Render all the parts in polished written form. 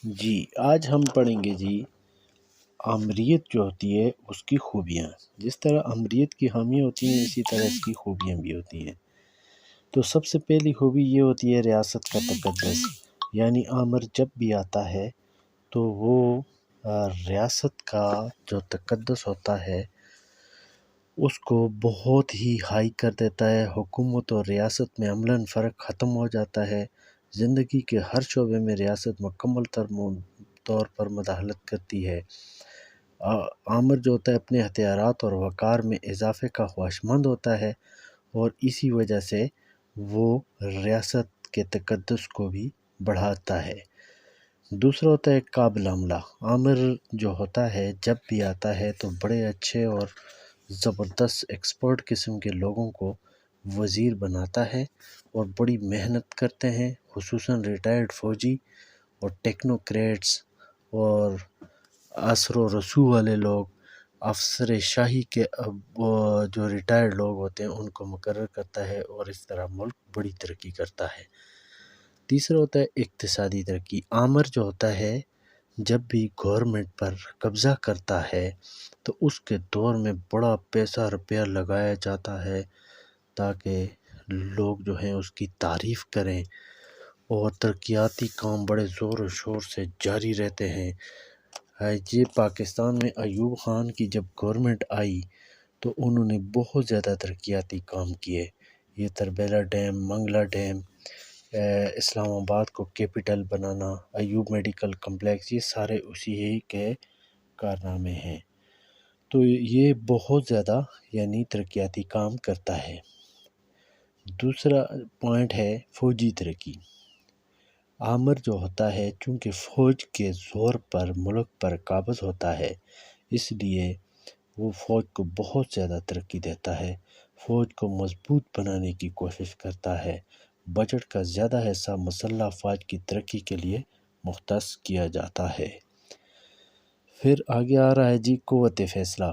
جی آج ہم پڑھیں گے جی آمریت جو ہوتی ہے اس کی خوبیاں۔ جس طرح آمریت کی خامیاں ہوتی ہیں اسی طرح اس کی خوبیاں بھی ہوتی ہیں۔ تو سب سے پہلی خوبی یہ ہوتی ہے ریاست کا تقدس، یعنی آمر جب بھی آتا ہے تو وہ ریاست کا جو تقدس ہوتا ہے اس کو بہت ہی ہائی کر دیتا ہے۔ حکومت اور ریاست میں عملاً فرق ختم ہو جاتا ہے۔ زندگی کے ہر شعبے میں ریاست مکمل طور پر مداخلت کرتی ہے۔ آمر جو ہوتا ہے اپنے اختیارات اور وقار میں اضافے کا خواہشمند ہوتا ہے اور اسی وجہ سے وہ ریاست کے تقدس کو بھی بڑھاتا ہے۔ دوسرا ہوتا ہے قابل عملہ۔ آمر جو ہوتا ہے جب بھی آتا ہے تو بڑے اچھے اور زبردست ایکسپرٹ قسم کے لوگوں کو وزیر بناتا ہے اور بڑی محنت کرتے ہیں، خصوصاً ریٹائرڈ فوجی اور ٹیکنوکریٹس اور اثر و رسوخ والے لوگ، افسر شاہی کے جو ریٹائرڈ لوگ ہوتے ہیں ان کو مقرر کرتا ہے اور اس طرح ملک بڑی ترقی کرتا ہے۔ تیسرا ہوتا ہے اقتصادی ترقی۔ آمر جو ہوتا ہے جب بھی گورنمنٹ پر قبضہ کرتا ہے تو اس کے دور میں بڑا پیسہ روپیہ لگایا جاتا ہے تاکہ لوگ جو ہیں اس کی تعریف کریں اور ترقیاتی کام بڑے زور و شور سے جاری رہتے ہیں۔ یہ پاکستان میں ایوب خان کی جب گورنمنٹ آئی تو انہوں نے بہت زیادہ ترقیاتی کام کیے۔ یہ تربیلا ڈیم، منگلا ڈیم، اسلام آباد کو کیپٹل بنانا، ایوب میڈیکل کمپلیکس، یہ سارے اسی ہی کے کارنامے ہیں۔ تو یہ بہت زیادہ یعنی ترقیاتی کام کرتا ہے۔ دوسرا پوائنٹ ہے فوجی ترقی۔ آمر جو ہوتا ہے چونکہ فوج کے زور پر ملک پر قابض ہوتا ہے اس لیے وہ فوج کو بہت زیادہ ترقی دیتا ہے، فوج کو مضبوط بنانے کی کوشش کرتا ہے۔ بجٹ کا زیادہ حصہ مسلح افواج کی ترقی کے لیے مختص کیا جاتا ہے۔ پھر آگے آ رہا ہے جی قوت فیصلہ۔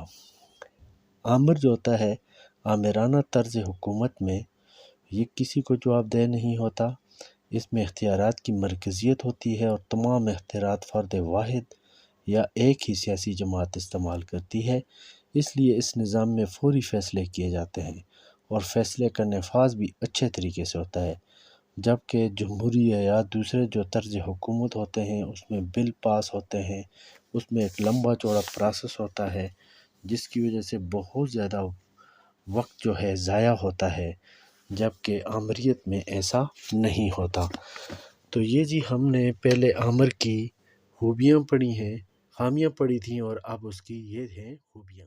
آمر جو ہوتا ہے آمرانہ طرز حکومت میں یہ کسی کو جواب دہ نہیں ہوتا۔ اس میں اختیارات کی مرکزیت ہوتی ہے اور تمام اختیارات فرد واحد یا ایک ہی سیاسی جماعت استعمال کرتی ہے، اس لیے اس نظام میں فوری فیصلے کیے جاتے ہیں اور فیصلے کا نفاذ بھی اچھے طریقے سے ہوتا ہے، جبکہ جمہوری یا دوسرے جو طرز حکومت ہوتے ہیں اس میں بل پاس ہوتے ہیں، اس میں ایک لمبا چوڑا پروسیس ہوتا ہے جس کی وجہ سے بہت زیادہ وقت جو ہے ضائع ہوتا ہے، جبکہ آمریت میں ایسا نہیں ہوتا۔ تو یہ جی ہم نے پہلے آمر کی خوبیاں پڑھی ہیں، خامیاں پڑھی تھیں اور اب اس کی یہ ہیں خوبیاں۔